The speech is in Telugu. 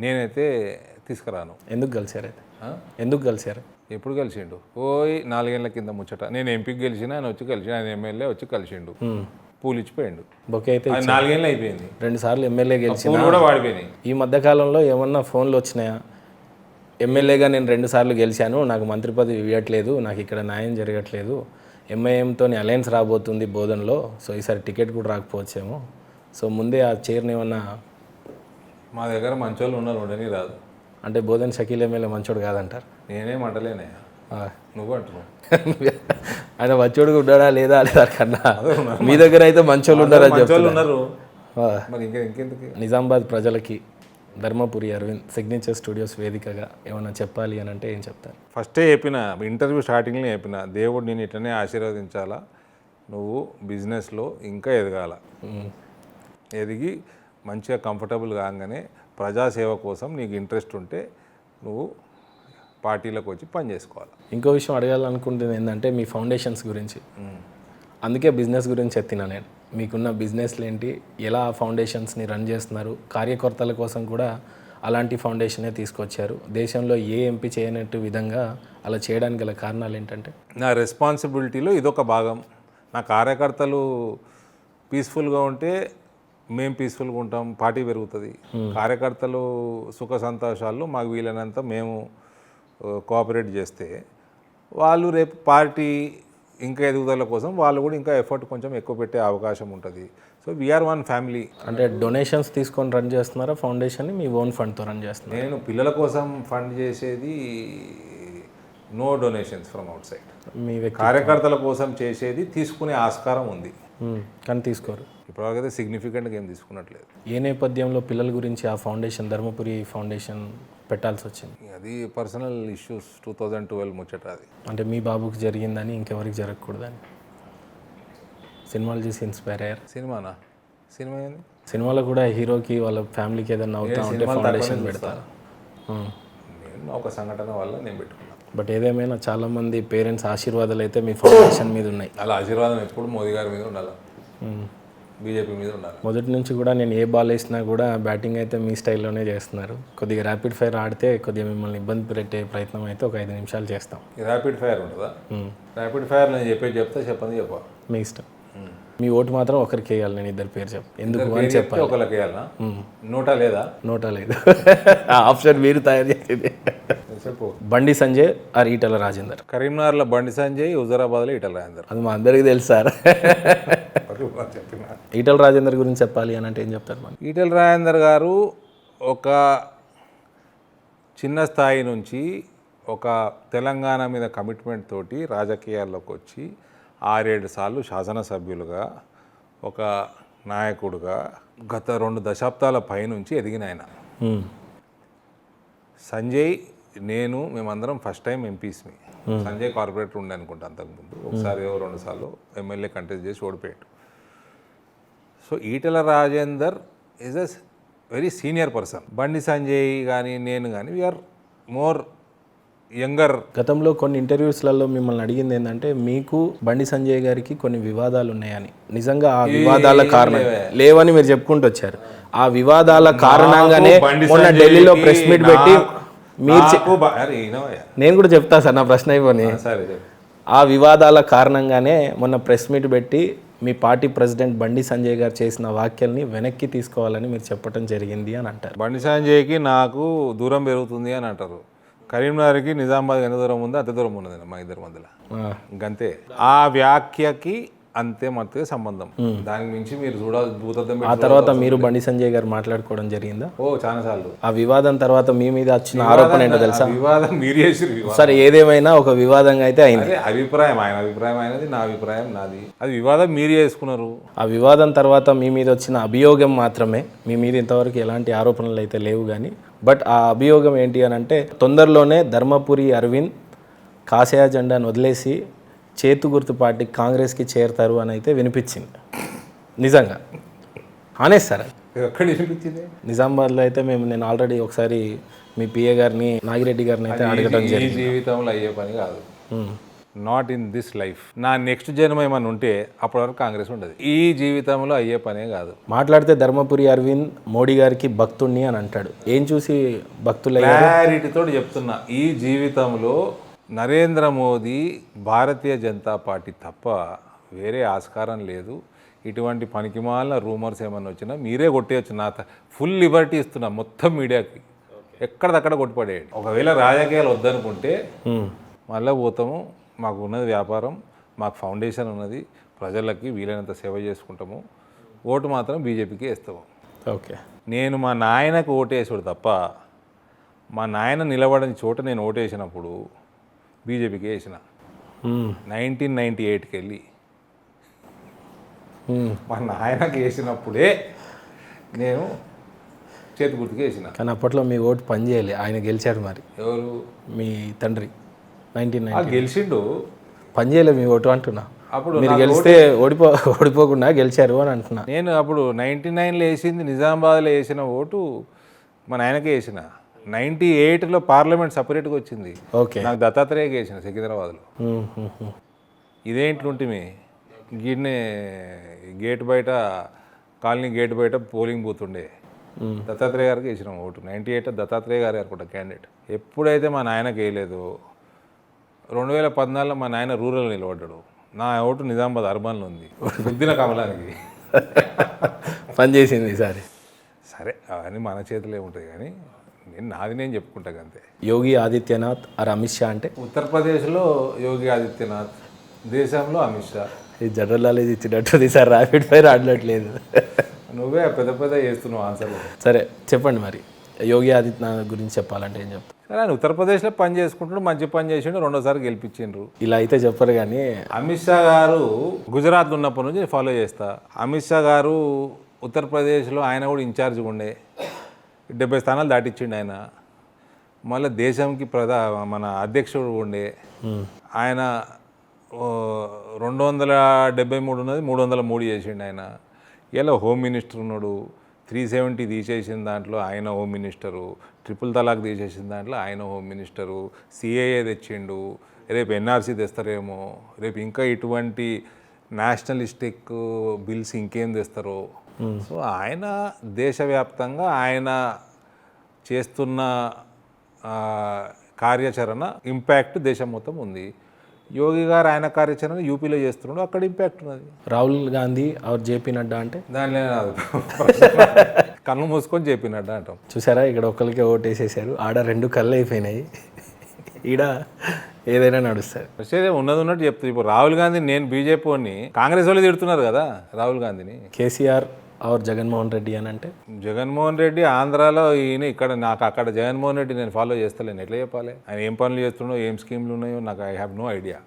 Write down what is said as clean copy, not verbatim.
నేనైతే తీసుకురాను. ఎందుకు కలిసారు అయితే? ఎందుకు కలిసారు? ఎప్పుడు కలిసిండు? 4 ఏళ్ల కింద ముచ్చట. నేను ఎంపీకి గెలిచిన, ఆయన వచ్చి కలిసిండు, ఆయన ఎమ్మెల్యే వచ్చి కలిసిండు, పూలు ఇచ్చిపోయిండు. బొకే అయితే 4 ఏళ్ళు అయిపోయింది. 2 సార్లు ఎమ్మెల్యే గెలిచిన. పూలు కూడా వాడిపోయినాయి. ఈ మధ్యకాలంలో ఏమన్నా ఫోన్లు వచ్చినాయా? ఎమ్మెల్యేగా నేను 2 సార్లు గెలిచాను, నాకు మంత్రి పదవి ఇవ్వట్లేదు, నాకు ఇక్కడ న్యాయం జరగట్లేదు, ఎంఐఎంతో అలయన్స్ రాబోతుంది బోధనలో, సో ఈసారి టికెట్ కూడా రాకపోవచ్చేమో, సో ముందే ఆ చైర్ని ఏమన్నా. మా దగ్గర మంచోళ్ళు ఉన్నారు, ఉండని రాదు. అంటే బోధన్ షకీల్ ఎమ్మెల్యే మంచోడు కాదంటారు? నేనేం అంటలేనే, నువ్వు అంటున్నావు. ఆయన మంచోడు ఉన్నాడా లేదా లేదా కన్నా మీ దగ్గర అయితే మంచోళ్ళు ఉన్నారని ఉన్నారు. మరి ఇంకెందుకు? నిజామాబాద్ ప్రజలకి ధర్మపురి అరవింద్ సిగ్నేచర్ స్టూడియోస్ వేదికగా ఏమన్నా చెప్పాలి అని అంటే ఏం చెప్తారు? ఫస్టే చెప్పిన, ఇంటర్వ్యూ స్టార్టింగ్లో చెప్పిన, దేవుడు నేను ఇట్లనే ఆశీర్వదించాలా, నువ్వు బిజినెస్లో ఇంకా ఎదగాల, ఎదిగి మంచిగా కంఫర్టబుల్ కాగానే ప్రజాసేవ కోసం నీకు ఇంట్రెస్ట్ ఉంటే నువ్వు పార్టీలకు వచ్చి పని చేసుకోవాలి. ఇంకో విషయం అడగాలనుకుంటుంది ఏంటంటే మీ ఫౌండేషన్స్ గురించి. అందుకే బిజినెస్ గురించి ఎత్తినా నేను. మీకున్న బిజినెస్లు ఏంటి, ఎలా ఫౌండేషన్స్ని రన్ చేస్తున్నారు, కార్యకర్తల కోసం కూడా అలాంటి ఫౌండేషనే తీసుకొచ్చారు, దేశంలో ఏ ఎంపీ చేయనట్టు విధంగా అలా చేయడానికి గల కారణాలు ఏంటంటే? నా రెస్పాన్సిబిలిటీలో ఇదొక భాగం. నా కార్యకర్తలు పీస్ఫుల్గా ఉంటే మేము పీస్ఫుల్గా ఉంటాం, పార్టీ పెరుగుతుంది. కార్యకర్తలు సుఖ సంతోషాల్లో మాకు వీలైనంత మేము కోఆపరేట్ చేస్తే వాళ్ళు రేపు పార్టీ ఇంకా ఎదుగుదల కోసం వాళ్ళు కూడా ఇంకా ఎఫర్ట్ కొంచెం ఎక్కువ పెట్టే అవకాశం ఉంటుంది. So we are one family. అంటే డొనేషన్స్ తీసుకొని రన్ చేస్తున్నారా ఫౌండేషన్ని, మీ ఓన్ ఫండ్తో రన్ చేస్తున్నారు? నేను పిల్లల కోసం ఫండ్ చేసేది no donations from outside. మీ కార్యకర్తల కోసం చేసేది తీసుకునే ఆస్కారం ఉంది, కానీ తీసుకోరు. ఇప్పటివరకైతే సిగ్నిఫికెంట్గా ఏం తీసుకున్నట్లేదు. ఏ నేపథ్యంలో పిల్లల గురించి ఆ ఫౌండేషన్, ధర్మపురి ఫౌండేషన్ పెట్టాల్సి వచ్చింది? అది పర్సనల్ ఇష్యూస్, 2012 ముచ్చట అది. అంటే మీ బాబుకి జరిగిందని ఇంకెవరికి జరగకూడదని సినిమాలు చూసి ఇన్స్పైర్ అయ్యారు? సినిమానా? సినిమా ఏంది? సినిమాలో కూడా హీరోకి వాళ్ళ ఫ్యామిలీకి ఏదైనా అవుతా ఉంటే ఫౌండేషన్ పెడతారు. నేను ఒక సంఘటన వల్ల నేను పెట్టుకున్నాను. బట్ ఏదేమైనా చాలామంది పేరెంట్స్ ఆశీర్వాదాలు అయితే మీ ఫౌండేషన్ మీద ఉన్నాయి. అలా ఆశీర్వాదం ఎప్పుడు మోదీ గారి మీద ఉండాలి, బీజేపీ మీద ఉండాలి. మొదటి నుంచి కూడా నేను ఏ బాల్ వేసినా కూడా బ్యాటింగ్ అయితే మీ స్టైల్లోనే చేస్తున్నారు. కొద్దిగా ర్యాపిడ్ ఫైర్ ఆడితే కొద్దిగా మిమ్మల్ని ఇబ్బంది పెట్టే ప్రయత్నం అయితే ఒక 5 నిమిషాలు చేస్తాం. ర్యాపిడ్ ఫైర్ ఉంటుందా? ర్యాపిడ్ ఫైర్ నేను చెప్పండి చెప్పా, మీ ఇష్టం. మీ ఓటు మాత్రం ఒకరికి వేయాలి, నేను 2 పేరు చెప్పు ఎందుకు అని చెప్పాలి. ఒకరికి వేయాలనా? నోటా లేదా? నోటా లేదు, ఆప్షన్ మీరు తయారు చేసేది. చెప్పు. బండి సంజయ్ ఆర్ ఈటల రాజేందర్? కరీంనగర్లో బండి సంజయ్, హుజరాబాద్లో ఈటల రాజేందర్. అది మా అందరికీ తెలుసు సార్. ఈటల రాజేందర్ గురించి చెప్పాలి అని అంటే ఏం చెప్తారు? మన ఈటల రాజేందర్ గారు ఒక చిన్న స్థాయి నుంచి ఒక తెలంగాణ మీద కమిట్మెంట్ తోటి రాజకీయాల్లోకి వచ్చి 6-7 సార్లు శాసనసభ్యులుగా, ఒక నాయకుడుగా గత 2 దశాబ్దాల పైనుంచి ఎదిగిన ఆయన. సంజయ్, నేను మేమందరం ఫస్ట్ టైం ఎంపీస్మి. సంజయ్ కార్పొరేటర్ ఉండే అనుకుంటా అంతకుముందు, ఒకసారి 2 సార్లు ఎమ్మెల్యే కంటెస్ట్ చేసి ఓడిపోయాడు. So Etela Rajender is a very senior person. Bandi Sanjay కానీ నేను కానీ వీఆర్ మోర్ యంగర్. గతంలో కొన్ని ఇంటర్వ్యూస్లలో మిమ్మల్ని అడిగింది ఏంటంటే మీకు బండి సంజయ్ గారికి కొన్ని వివాదాలు ఉన్నాయని. నిజంగా ఆ వివాదాల కారణం లేవని మీరు చెప్పుకుంటూ వచ్చారు. ఆ వివాదాల కారణంగానే మొన్న ఢిల్లీలో ప్రెస్ మీట్ పెట్టి నేను కూడా చెప్తా సార్, నా ప్రశ్న అయిపోయి. ఆ వివాదాల కారణంగానే మొన్న ప్రెస్ మీట్ పెట్టి మీ పార్టీ ప్రెసిడెంట్ బండి సంజయ్ గారు చేసిన వ్యాఖ్యల్ని వెనక్కి తీసుకోవాలని మీరు చెప్పడం జరిగింది అని అంటారు. బండి సంజయ్కి నాకు దూరం పెరుగుతుంది అని అంటారు. కరీంనగర్కి నిజామాబాద్ ఎంత దూరం ఉందో అంత దూరం ఉన్నది మా ఇద్దరి మధ్యలో, ఇంకంతే. ఆ వ్యాఖ్యకి అంతే మట్టుగా సంబంధం, దానికి మించి మీరు చూడాలి. ఆ తర్వాత మీరు బండి సంజయ్ గారు మాట్లాడుకోవడం జరిగిందా? చాలా సార్లు. ఆ వివాదం తర్వాత మీ మీద వచ్చిన ఆరోపణ ఏంటో తెలుసా? వివాదం మీరు చేసి సరే, ఏదేమైనా ఒక వివాదంగా అయితే అయింది. అభిప్రాయం ఆయన అభిప్రాయం అయినది, నా అభిప్రాయం నాది. అది వివాదం మీరు చేసుకున్నారు. ఆ వివాదం తర్వాత మీ మీద వచ్చిన అభియోగం మాత్రమే, మీ మీద ఇంతవరకు ఎలాంటి ఆరోపణలు అయితే లేవు కానీ, బట్ ఆ అభియోగం ఏంటి అని అంటే తొందరలోనే ధర్మపురి అరవింద్ కాషాయ జెండాను వదిలేసి చేతు గుర్తు పార్టీ కాంగ్రెస్కి చేరతారు అని అయితే వినిపించింది. నిజంగా అనేస్తారా? ఎక్కడ వినిపించింది? నిజామాబాద్లో అయితే నేను ఆల్రెడీ ఒకసారి మీ పిఏ గారిని, నాగిరెడ్డి గారిని అయితే అడగడం జరిగింది. జీవితంలో అయ్యే పని కాదు. Not in this life. నా నెక్స్ట్ జన్మ ఏమైనా ఉంటే అప్పటి వరకు కాంగ్రెస్ ఉండదు. ఈ జీవితంలో అయ్యే పనే కాదు. మాట్లాడితే ధర్మపురి అరవింద్ మోడీ గారికి భక్తుణ్ణి అని అంటాడు. ఏం చూసి భక్తులయ్యారు? క్లారిటీతో చెప్తున్నా, ఈ జీవితంలో నరేంద్ర మోదీ భారతీయ జనతా పార్టీ తప్ప వేరే ఆస్కారం లేదు. ఇటువంటి పనికిమాలిన రూమర్స్ ఏమైనా వచ్చినా మీరే కొట్టేయచ్చు. నా ఫుల్ లిబర్టీ ఇస్తున్నా మొత్తం మీడియాకి, ఎక్కడిదక్కడ కొట్టుపడేయండి. ఒకవేళ రాజకీయాలు వద్దనుకుంటే మళ్ళీ పోతాము. మాకు ఉన్నది వ్యాపారం, మాకు ఫౌండేషన్ ఉన్నది, ప్రజలకి వీలైనంత సేవ చేసుకుంటాము. ఓటు మాత్రం బీజేపీకి వేస్తాము. ఓకే. నేను మా నాయనకు ఓటేసాడు తప్ప మా నాయన నిలబడని చోట నేను ఓటేసినప్పుడు బీజేపీకి వేసిన. 1998కి వెళ్ళి మా నాయనకి వేసినప్పుడే నేను చేతి గుర్తుకు వేసిన. కానీ అప్పట్లో మీ ఓటు పని చేయలే, ఆయన గెలిచాడు. మరి ఎవరు? మీ తండ్రి 1990 గెలిచిండు, పని చేయలే మీ ఓటు అంటున్నా. అప్పుడు మీరు గెలిస్తే ఓడిపోకుండా గెలిచారు అని అంటున్నా. నేను అప్పుడు 99లో వేసింది, నిజామాబాద్లో వేసిన ఓటు మా నాయనకే వేసిన. 98లో పార్లమెంట్ సపరేట్గా వచ్చింది. ఓకే. నాకు దత్తాత్రేయకి వేసిన సికింద్రాబాద్లో. ఇదేంట్లుంటిమి గిన్నె గేట్ బయట, కాలనీ గేట్ బయట పోలింగ్ బూత్ ఉండే, దత్తాత్రేయ గారికి వేసినాం ఓటు. 98 దత్తాత్రేయ గారు అనుకుంటా క్యాండిడేట్. ఎప్పుడైతే మా నాయనకి వేయలేదు, 2014లో మా నాయన రూరల్ నిలబడ్డాడు. నా ఓటు నిజామాబాద్ అర్బన్లో ఉంది, బుద్ధిన కమలానికి. పనిచేసింది ఈసారి. సరే అవన్నీ మన చేతిలో ఉంటుంది, కానీ నాది నేను చెప్పుకుంటాను అంతే. యోగి ఆదిత్యనాథ్ ఆర్ అమిత్ షా అంటే? ఉత్తరప్రదేశ్లో యోగి ఆదిత్యనాథ్, దేశంలో అమిత్ షా. ఈ జనరల్ నాలెడ్జ్ ఇచ్చినట్టు సార్, ర్యాపిడ్ ఫైర్ ఆడట్లేదు. నువ్వే పెద్ద పెద్ద చేస్తున్నావు ఆన్సర్లు. సరే చెప్పండి, మరి యోగి ఆదిత్యనాథ్ గురించి చెప్పాలంటే ఏం చెప్తారు? సరే, ఆయన ఉత్తరప్రదేశ్లో పని చేసుకుంటాడు, మంచి పని చేసిండు, రెండోసారి గెలిపించిండ్రు. ఇలా అయితే చెప్పరు. కానీ అమిత్ షా గారు గుజరాత్లో ఉన్నప్పటి నుంచి ఫాలో చేస్తా. అమిత్ షా గారు ఉత్తరప్రదేశ్లో ఆయన కూడా ఇన్ఛార్జ్గా ఉండే, 70 స్థానాలు దాటిచ్చిండు ఆయన. మళ్ళీ దేశంకి మన అధ్యక్షుడు ఉండే ఆయన. 273 ఉన్నది 303 చేసిండు ఆయన. ఇలా హోమ్ మినిస్టర్ ఉన్నాడు. 370 తీసేసిన దాంట్లో ఆయన హోమ్ మినిస్టరు, 3 తలాక్ తీసేసిన దాంట్లో ఆయన హోమ్ మినిస్టరు, సిఏఏ తెచ్చిండు. రేపు ఎన్ఆర్సీ తెస్తారేమో, రేపు ఇంకా ఇటువంటి నేషనలిస్టిక్ బిల్స్ ఇంకేం తెస్తారో. సో ఆయన దేశవ్యాప్తంగా ఆయన చేస్తున్న కార్యాచరణ ఇంపాక్ట్ దేశం మొత్తం ఉంది. యోగి గారు ఆయన కార్యాచరణ యూపీలో చేస్తున్నాడు, అక్కడ ఇంపాక్ట్ ఉన్నది. రాహుల్ గాంధీ ఆర్ జేపీ నడ్డా అంటే? దానిలో కళ్ళు మూసుకొని జేపీ నడ్డా అంటాం. చూసారా, ఇక్కడ ఒకరికి ఓటేసేసారు, ఆడ 2 కళ్ళు అయిపోయినాయి. ఈడ ఏదైనా నడుస్తారు. వచ్చేదే ఉన్నది ఉన్నట్టు చెప్తుంది. ఇప్పుడు రాహుల్ గాంధీ, నేను బీజేపీ వాడిని, కాంగ్రెస్ వాళ్ళు తిడుతున్నారు కదా రాహుల్ గాంధీని. కేసీఆర్ ఆర్ జగన్మోహన్ రెడ్డి అని అంటే? జగన్మోహన్ రెడ్డి ఆంధ్రాలో, ఈయన ఇక్కడ. నాకు అక్కడ జగన్మోహన్ రెడ్డి నేను ఫాలో చేస్తలేను, ఎట్లా చెప్పాలి? ఆయన ఏం పనులు చేస్తున్నాడో, ఏం స్కీమ్లు ఉన్నాయో నాకు ఐ హ్యావ్ నో ఐడియా.